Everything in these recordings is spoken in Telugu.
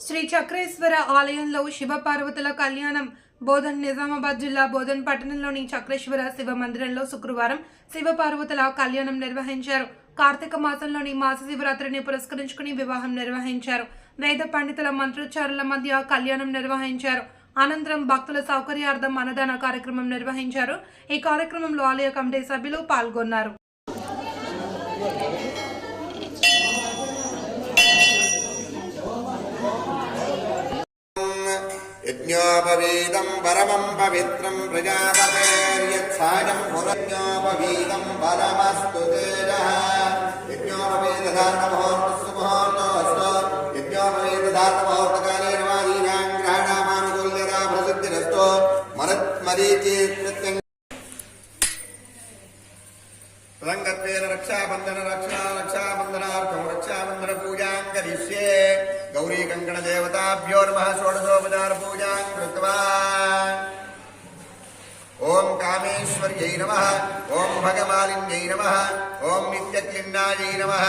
శ్రీ చక్రేశ్వర ఆలయంలో శివపార్వతుల కళ్యాణం. బోధన్ నిజామాబాద్ జిల్లా బోధన్ పట్టణంలోని చక్రేశ్వర శివ మందిరంలో శుక్రవారం శివపార్వతుల కళ్యాణం నిర్వహించారు. కార్తీక మాసంలోని మాస శివరాత్రిని పురస్కరించుకుని వివాహం నిర్వహించారు. వేద పండితుల మంత్రోచ్చారుల మధ్య కళ్యాణం నిర్వహించారు. అనంతరం భక్తుల సౌకర్యార్థం అన్నదాన కార్యక్రమం నిర్వహించారు. ఈ కార్యక్రమంలో ఆలయ కమిటీ సభ్యులు పాల్గొన్నారు. యజ్ఞోపవీతం పరమం పవిత్రం ప్రజాపతేర్యత్సాయం పురజ్ఞోపవీతం పరమస్తు తేజః యజ్ఞోపవీతధారణముహూర్తస్సు ముహూర్తోऽస్తు యజ్ఞోపవీతధారణముహూర్తకాలే నవాదీనాం గ్రహణామానుకూల్యతా ప్రసిద్ధిరస్తు మరీచి రంగత్వేన రక్షాబంధనార్థం రక్షాబంధన పూజాం కరిష్యే. గౌరీ కంకణ దేవతాభ్యో నమః. షోడశోపచార పూజాం కృత్వా ఓం కామేశ్వర్యై నమః, ఓం భగమాలిన్యై నమః, ఓం నిత్యక్లిన్నాయై నమః,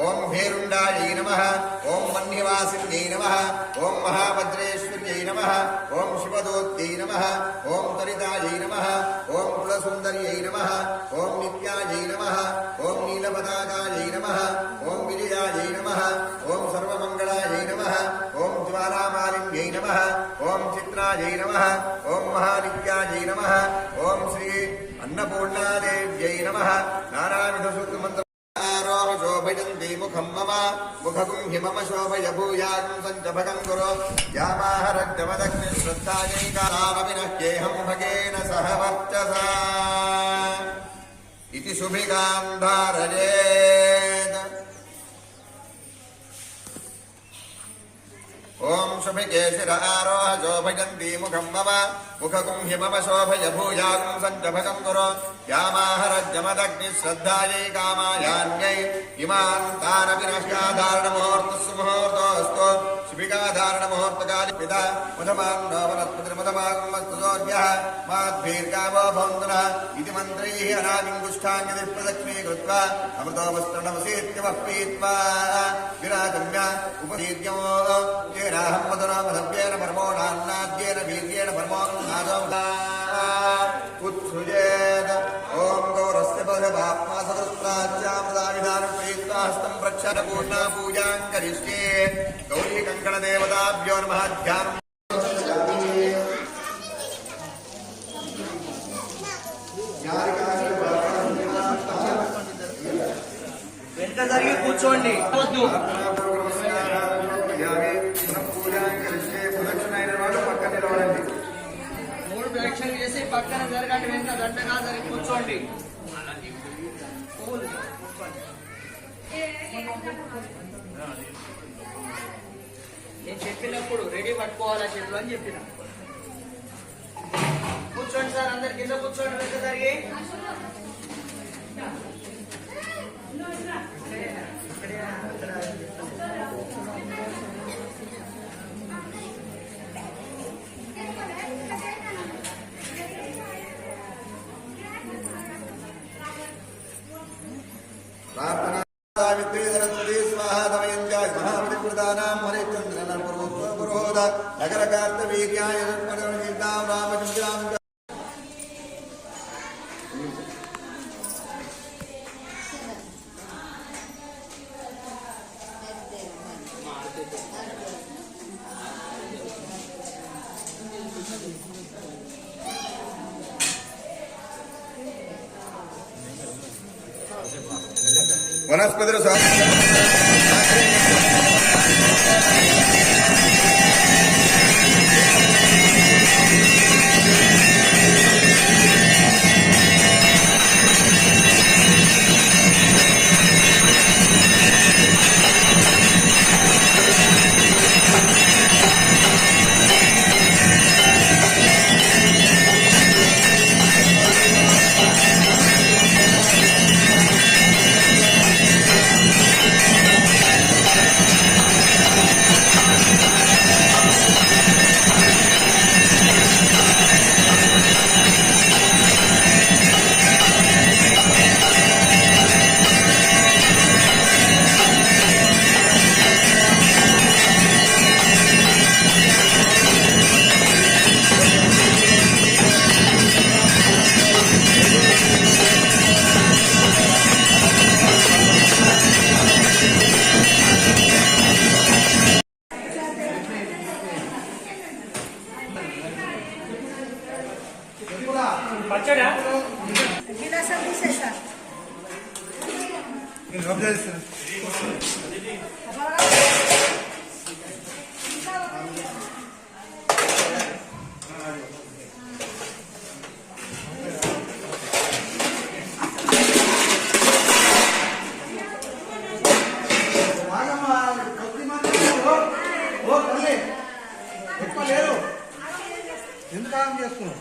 ఓం భేరుండాయై నమః, ఓం మన్యవాసిన్యై నమః, ఓం మహాభద్రేశ్వర్యై నమః, ఓం శివదూత్యై నమః, ఓం త్వరితాయై నమః, ఓం కులసుందర్యై నమః, ఓం నిత్యాయై నమః, ఓం నీలపతాకాయై నమః, ఓం విజయాయై నమః, ఓం సర్వమంగళాయై నమః, ఓం జ్వాలామాలిన్యై నమః, ఓం చిత్రాయై నమః, ఓం మహానిత్యాయై నమః, ఓం శ్రీ అన్నపూర్ణాదేవ్యై నమః. నానావిధ సూక్తమంత్ర శోభయంతి ముఖం మమ ముఖగుం హిమమ శోభయ భూయాగం సంచభగం కురు యామాహరగ్ధమదగ్ని శ్రద్ధాయై కారావినహ్యేహం భగేన సహ వర్చసా ఇతి శుభిగాం ధారయేత్. ఓం శుభికే శిర ఆరోహ శోభయంతి ముఖం మమ ముఖగుం హిమమ శోభయ భూయాగం సంచభగం కురు యామాహరజ్జమదగ్ని శ్రద్ధాయై కామాయాన్యై ఇమాన్ తానవినష్టాధారణముహూర్తస్సు ముహూర్తోऽస్తు శుభికాధారణముహూర్తకాలి పిత ముదమాన్నో వనస్పతిర్ముదమాగమస్తోర్యః మాద్భీర్గావో భవంతునః ఇతి మంత్రైః అనావింగుష్టాంగతి ప్రదక్షిణీకృత్వా అమృతోపస్తరణమసీత్యవః పీత్వా విరాజమ్య ఉపదీర్యో రాహం మధురామధవ్యేన పరమోణాన్నాద్యేన వీర్యేణ పరమోన్నాదోత్సృజేత్. ఓం గౌరస్య పదపాత్మా సదస్త్రాజ్యామృతావిధానం ప్రీత్వా హస్తం ప్రక్షాళ పూర్ణా పూజాం కరిష్యే. గౌరీ కంకణ దేవతాభ్యో నమః. ధ్యానం వెంట జరిగి కూర్చోండి. మూడు ప్రదక్షిణలు చేసి పక్కన జరగండి. వెంట దండగా జరిగి కూర్చోండి. నేను చెప్పినప్పుడు రెడీ పట్టుకోవాలా చేతులు అని చెప్పిన. కూర్చోండి సార్, అందరి కింద కూర్చోండి. వెంట జరిగి ప్రార్థనా సావిత్రీ సరస్వతీ స్వాహా దమయంత్యా మహావిధికృతానాం హరిచంద్రన పురోహోద నగర కార్తవీర్యాయ సత్పదవిద్యాం రామచంద్రాం. వనస్పతి రావాలి ఎక్కువ లేరు ఎందుకు ఆగం చేస్తున్నావు